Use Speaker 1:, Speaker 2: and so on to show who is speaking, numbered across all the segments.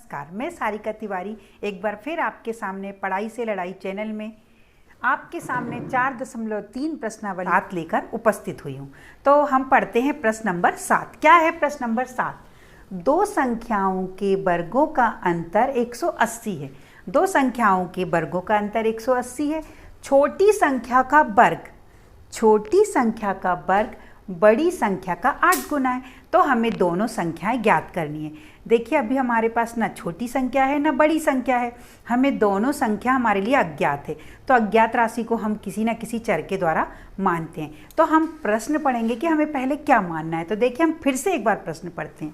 Speaker 1: नमस्कार, मैं सारिका तिवारी एक बार फिर आपके सामने पढ़ाई से लड़ाई चैनल में आपके सामने 4.3 प्रश्नावली साथ लेकर उपस्थित हुई हूँ। तो हम पढ़ते हैं प्रश्न नंबर 7। क्या है प्रश्न नंबर 7? दो संख्याओं के वर्गों का अंतर 180 है। दो संख्याओं के वर्गों का अंतर 180 है। छोटी संख्या का वर्ग बड़ी संख्या का 8 गुना है। तो हमें दोनों संख्याएं ज्ञात करनी है। देखिए अभी हमारे पास ना छोटी संख्या है ना बड़ी संख्या है, हमें दोनों संख्या हमारे लिए अज्ञात है। तो अज्ञात राशि को हम किसी ना किसी चर के द्वारा मानते हैं। तो हम प्रश्न पढ़ेंगे कि हमें पहले क्या मानना है। तो देखिए हम फिर से एक बार प्रश्न पढ़ते हैं।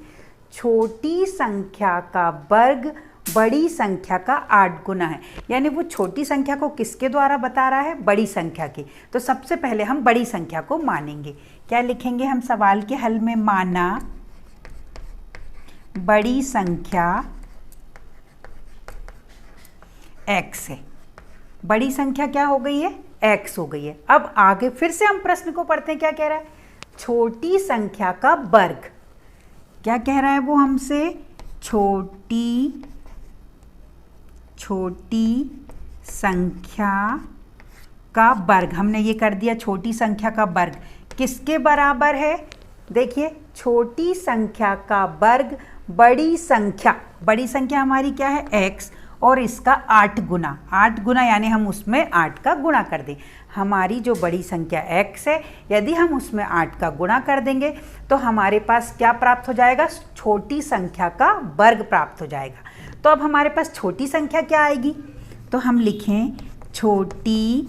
Speaker 1: छोटी संख्या का वर्ग बड़ी संख्या का 8 गुना है, यानी वो छोटी संख्या को किसके द्वारा बता रहा है? बड़ी संख्या के। तो सबसे पहले हम बड़ी संख्या को मानेंगे। क्या लिखेंगे हम सवाल के हल में? माना बड़ी संख्या x है। बड़ी संख्या क्या हो गई है? x हो गई है। अब आगे फिर से हम प्रश्न को पढ़ते हैं। क्या कह रहा है? छोटी संख्या का वर्ग। क्या कह रहा है वो हमसे? छोटी संख्या का वर्ग। हमने ये कर दिया, छोटी संख्या का वर्ग किसके बराबर है? देखिए छोटी संख्या का वर्ग बड़ी संख्या हमारी क्या है? x, और इसका 8 गुना यानी हम उसमें 8 का गुणा कर दें। हमारी जो बड़ी संख्या x है, यदि हम उसमें 8 का गुणा कर देंगे तो हमारे पास क्या प्राप्त हो जाएगा? छोटी संख्या का वर्ग प्राप्त हो जाएगा। तो अब हमारे पास छोटी संख्या क्या आएगी? तो हम लिखें छोटी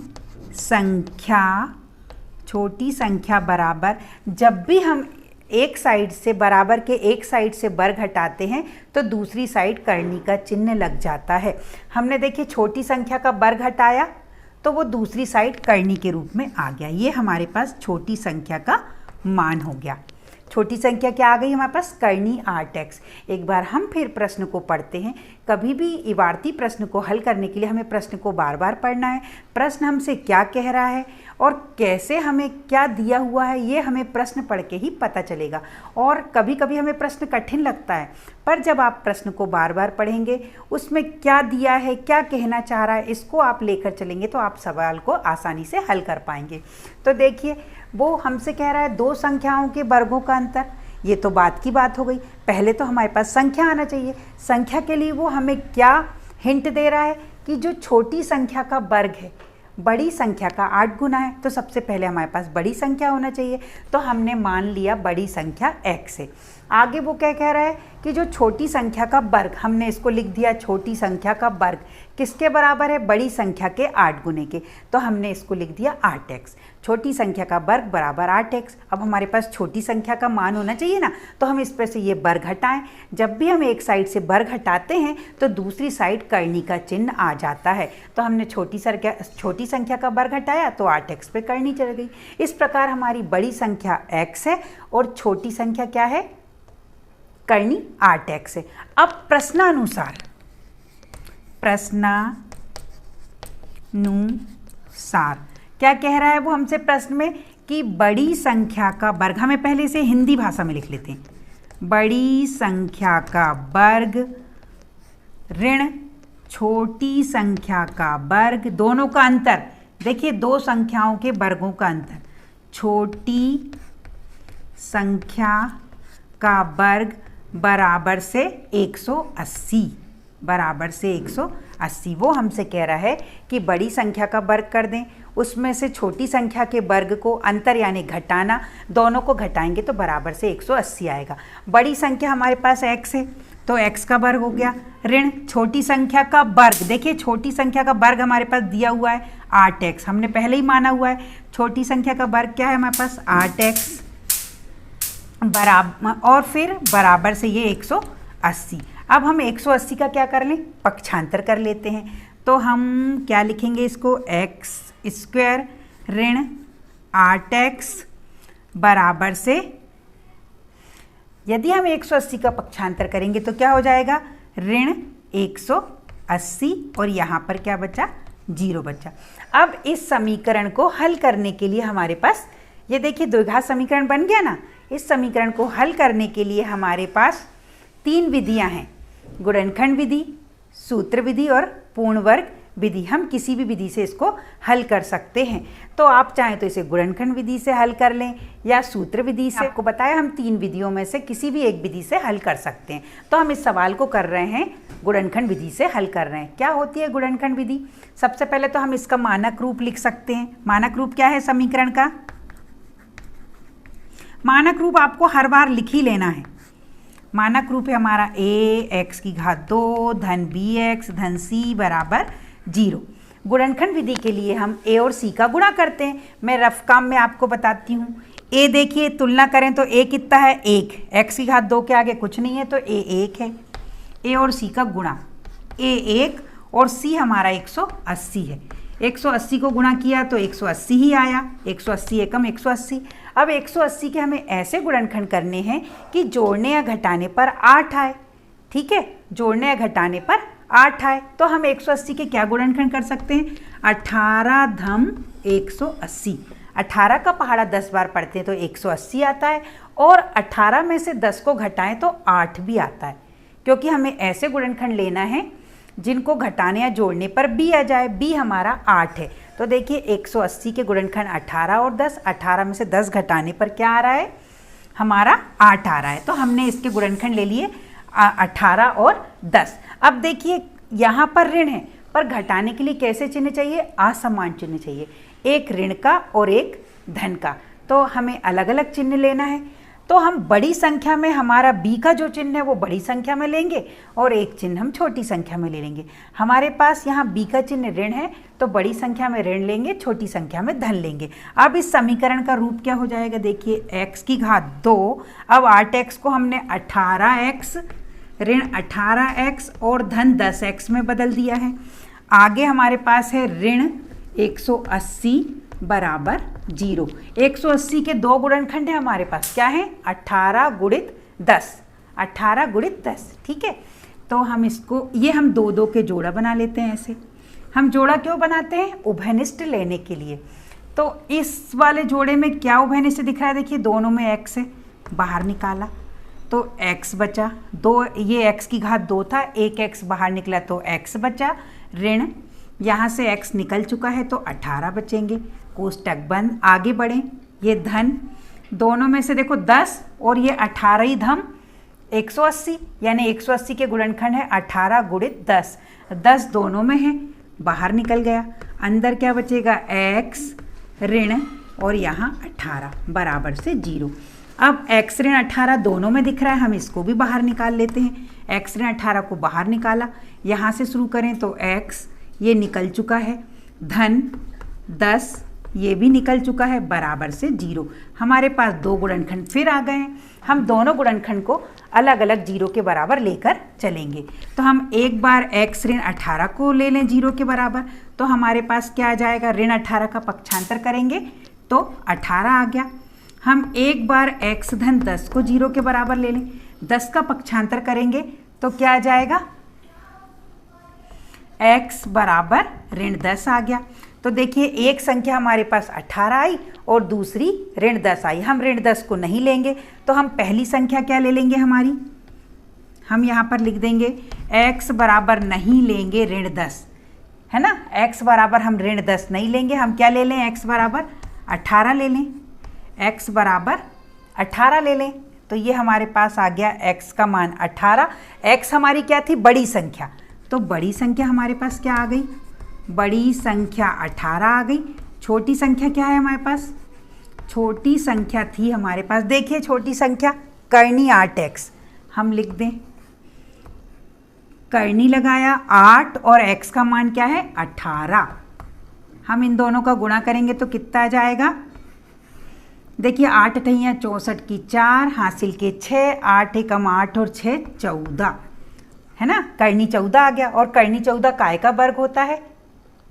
Speaker 1: संख्या बराबर, जब भी हम एक साइड से बराबर के एक साइड से वर्ग हटाते हैं तो दूसरी साइड करनी का चिन्ह लग जाता है। हमने देखिए छोटी संख्या का वर्ग हटाया तो वो दूसरी साइड करनी के रूप में आ गया। ये हमारे पास छोटी संख्या का मान हो गया। छोटी संख्या क्या आ गई हमारे पास? करनी 8x। एक बार हम फिर प्रश्न को पढ़ते हैं। कभी भी इबारती प्रश्न को हल करने के लिए हमें प्रश्न को बार बार पढ़ना है। प्रश्न हमसे क्या कह रहा है और कैसे हमें क्या दिया हुआ है, ये हमें प्रश्न पढ़ के ही पता चलेगा। और कभी कभी हमें प्रश्न कठिन लगता है, पर जब आप प्रश्न को बार बार पढ़ेंगे, उसमें क्या दिया है, क्या कहना चाह रहा है, इसको आप लेकर चलेंगे तो आप सवाल को आसानी से हल कर पाएंगे। तो देखिए वो हमसे कह रहा है दो संख्याओं के वर्गों का अंतर। ये तो बात की बात हो गई। पहले तो हमारे पास संख्या आना चाहिए। संख्या के लिए वो हमें क्या हिंट दे रहा है कि जो छोटी संख्या का वर्ग है बड़ी संख्या का 8 गुना है। तो सबसे पहले हमारे पास बड़ी संख्या होना चाहिए। तो हमने मान लिया बड़ी संख्या x है। आगे वो क्या कह रहा है कि जो छोटी संख्या का वर्ग, हमने इसको लिख दिया छोटी संख्या का वर्ग किसके बराबर है? बड़ी संख्या के 8 गुने के। तो हमने इसको लिख दिया 8x। छोटी संख्या का वर्ग बराबर 8x। अब हमारे पास छोटी संख्या का मान होना चाहिए ना, तो हम इस पर से ये वर्ग हटाएं। जब भी हम एक साइड से वर्ग हटाते हैं तो दूसरी साइड करनी का चिन्ह आ जाता है। तो हमने छोटी संख्या का वर्ग हटाया तो 8x पे करनी चल गई। इस प्रकार हमारी बड़ी संख्या x है और छोटी संख्या क्या है? करनी 8x है। अब प्रश्नानुसार क्या कह रहा है वो हमसे प्रश्न में कि बड़ी संख्या का वर्ग, हमें पहले से हिंदी भाषा में लिख लेते हैं। बड़ी संख्या का वर्ग ऋण छोटी संख्या का वर्ग, दोनों का अंतर। देखिए दो संख्याओं के वर्गों का अंतर। छोटी संख्या का वर्ग बराबर से 180। वो हमसे कह रहा है कि बड़ी संख्या का वर्ग कर दें, उसमें से छोटी संख्या के वर्ग को अंतर यानी घटाना, दोनों को घटाएंगे तो बराबर से 180 आएगा। बड़ी संख्या हमारे पास x है तो x का वर्ग हो गया ऋण छोटी संख्या का वर्ग। देखिए छोटी संख्या का वर्ग हमारे पास दिया हुआ है 8x, हमने पहले ही माना हुआ है। छोटी संख्या का वर्ग क्या है हमारे पास? 8x बराबर, और फिर बराबर से ये 180। अब हम 180 का क्या कर लें? पक्षांतर कर लेते हैं। तो हम क्या लिखेंगे इसको? x² ऋण 8x बराबर से, यदि हम 180 का पक्षांतर करेंगे तो क्या हो जाएगा? ऋण 180, और यहाँ पर क्या बचा? 0 बचा। अब इस समीकरण को हल करने के लिए हमारे पास ये देखिए द्विघात समीकरण बन गया ना। इस समीकरण को हल करने के लिए हमारे पास 3 विधियां हैं। गुणनखंड विधि, सूत्र विधि और पूर्ण वर्ग विधि, हम किसी भी विधि से इसको हल कर सकते हैं। तो आप चाहें तो इसे गुणनखंड विधि से हल कर लें या सूत्र विधि से। आपको बताया हम 3 विधियों में से किसी भी एक विधि से हल कर सकते हैं। तो हम इस सवाल को कर रहे हैं गुणनखंड विधि से हल कर रहे हैं। क्या होती है गुणनखंड विधि? सबसे पहले तो हम इसका मानक रूप लिख सकते हैं। मानक रूप क्या है समीकरण का? मानक रूप आपको हर बार लिख ही लेना है। मानक रूप है हमारा a(x⁻2 धन bx धन c बराबर 0। गुणनखंड विधि के लिए हम a और c का गुणा करते हैं। मैं रफ काम में आपको बताती हूँ। a देखिए, तुलना करें तो a कितना है? 1। x⁻2 के आगे कुछ नहीं है तो a 1 है। a और c का गुणा, a 1 और c हमारा 180 है। 180 को गुणा किया तो 180 ही आया। 180 एकम 180। अब 180 के हमें ऐसे गुणनखंड करने हैं कि जोड़ने या घटाने पर 8 आए। ठीक है, जोड़ने या घटाने पर 8 आए। तो हम 180 के क्या गुणनखंड कर सकते हैं? 18 धम 180। 18 का पहाड़ा 10 बार पढ़ते हैं तो 180 आता है, और 18 में से 10 को घटाएं तो 8 भी आता है, क्योंकि हमें ऐसे गुणनखंड लेना है जिनको घटाने या जोड़ने पर b आ जाए। b हमारा 8 है। तो देखिए 180 के गुणनखंड 18 और 10, 18 में से 10 घटाने पर क्या आ रहा है? हमारा 8 आ रहा है। तो हमने इसके गुणनखंड ले लिए 18 और 10। अब देखिए यहाँ पर ऋण है, पर घटाने के लिए कैसे चिन्ह चाहिए? असमान चिन्ह चाहिए, एक ऋण का और एक धन का। तो हमें अलग अलग चिन्ह लेना है। तो हम बड़ी संख्या में हमारा b का जो चिन्ह है वो बड़ी संख्या में लेंगे और एक चिन्ह हम छोटी संख्या में ले लेंगे। हमारे पास यहाँ b का चिन्ह ऋण है तो बड़ी संख्या में ऋण लेंगे, छोटी संख्या में धन लेंगे। अब इस समीकरण का रूप क्या हो जाएगा? देखिए x⁻2, अब 8x को हमने 18x ऋण 18x और धन 10x में बदल दिया है। आगे हमारे पास है ऋण 180 बराबर 0। 180 के 2 गुणनखंड है हमारे पास, क्या है? 18 गुणित 10। 18 गुणित 10। ठीक है, तो हम इसको, ये हम 2-2 के जोड़ा बना लेते हैं। ऐसे हम जोड़ा क्यों बनाते हैं? उभयनिष्ठ लेने के लिए। तो इस वाले जोड़े में क्या उभयनिष्ठ दिख रहा है? देखिए दोनों में x है, बाहर निकाला तो x बचा 2। ये x⁻2 था, एक x बाहर निकला तो x बचा। ऋण यहाँ से x निकल चुका है तो 18 बचेंगे, कोष्टक बंद। आगे बढ़ें, ये धन, दोनों में से देखो 10 और ये 18 ही धम 180, यानी 180 के गुणनखंड है 18 गुणित 10। 10 दोनों में है, बाहर निकल गया। अंदर क्या बचेगा? x ऋण और यहाँ 18 बराबर से 0। अब x ऋण 18 दोनों में दिख रहा है, हम इसको भी बाहर निकाल लेते हैं। x ऋण 18 को बाहर निकाला, यहाँ से शुरू करें तो x ये निकल चुका है, धन 10 ये भी निकल चुका है, बराबर से 0। हमारे पास 2 गुणनखंड फिर आ गए हैं। हम दोनों गुणनखंड को अलग अलग 0 के बराबर लेकर चलेंगे। तो हम एक बार x ऋण 18 को ले लें 0 के बराबर, तो हमारे पास क्या आ जाएगा? ऋण 18 का पक्षांतर करेंगे तो 18 आ गया। हम एक बार x धन 10 को 0 के बराबर ले लें, 10 का पक्षांतर करेंगे तो क्या आ जाएगा? x बराबर ऋण 10 आ गया। तो देखिए एक संख्या हमारे पास 18 आई और दूसरी ऋण 10 आई। हम ऋण 10 को नहीं लेंगे तो हम पहली संख्या क्या ले लेंगे हमारी? हम यहाँ पर लिख देंगे x बराबर नहीं लेंगे ऋण 10, है ना। x बराबर हम ऋण 10 नहीं लेंगे, हम क्या ले लें? x बराबर 18 ले लें। x बराबर 18 ले लें तो ये हमारे पास आ गया x का मान 18। x हमारी क्या थी? बड़ी संख्या। तो बड़ी संख्या हमारे पास क्या आ गई? बड़ी संख्या 18 आ गई। छोटी संख्या क्या है हमारे पास? छोटी संख्या थी हमारे पास, देखिए छोटी संख्या करनी 8x, हम लिख दें करनी लगाया 8 और x का मान क्या है? 18। हम इन दोनों का गुणा करेंगे तो कितना आ जाएगा? देखिए 8 अठैया 64 की 4, हासिल के 6, 8 एकम 8 और 6 14, है ना। करनी 14 आ गया। और करनी 14 काय का वर्ग होता है?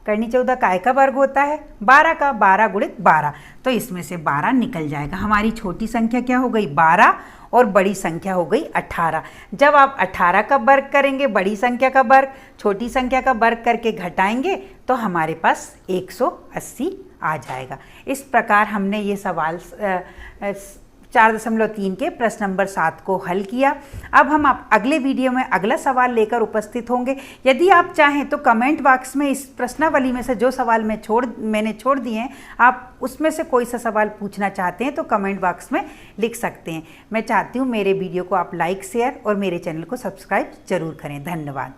Speaker 1: करनी 14 काय का वर्ग होता है? 12 का। 12 गुणित 12, तो इसमें से 12 निकल जाएगा। हमारी छोटी संख्या क्या हो गई? 12 और बड़ी संख्या हो गई 18। जब आप 18 का वर्ग करेंगे, बड़ी संख्या का वर्ग छोटी संख्या का वर्ग करके घटाएंगे तो हमारे पास 180 आ जाएगा। इस प्रकार हमने ये सवाल 4.3 के प्रश्न नंबर 7 को हल किया। अब हम अगले वीडियो में अगला सवाल लेकर उपस्थित होंगे। यदि आप चाहें तो कमेंट बॉक्स में इस प्रश्नावली में से जो सवाल मैंने छोड़ दिए हैं, आप उसमें से कोई सा सवाल पूछना चाहते हैं तो कमेंट बॉक्स में लिख सकते हैं। मैं चाहती हूँ मेरे वीडियो को आप लाइक, शेयर और मेरे चैनल को सब्सक्राइब जरूर करें। धन्यवाद।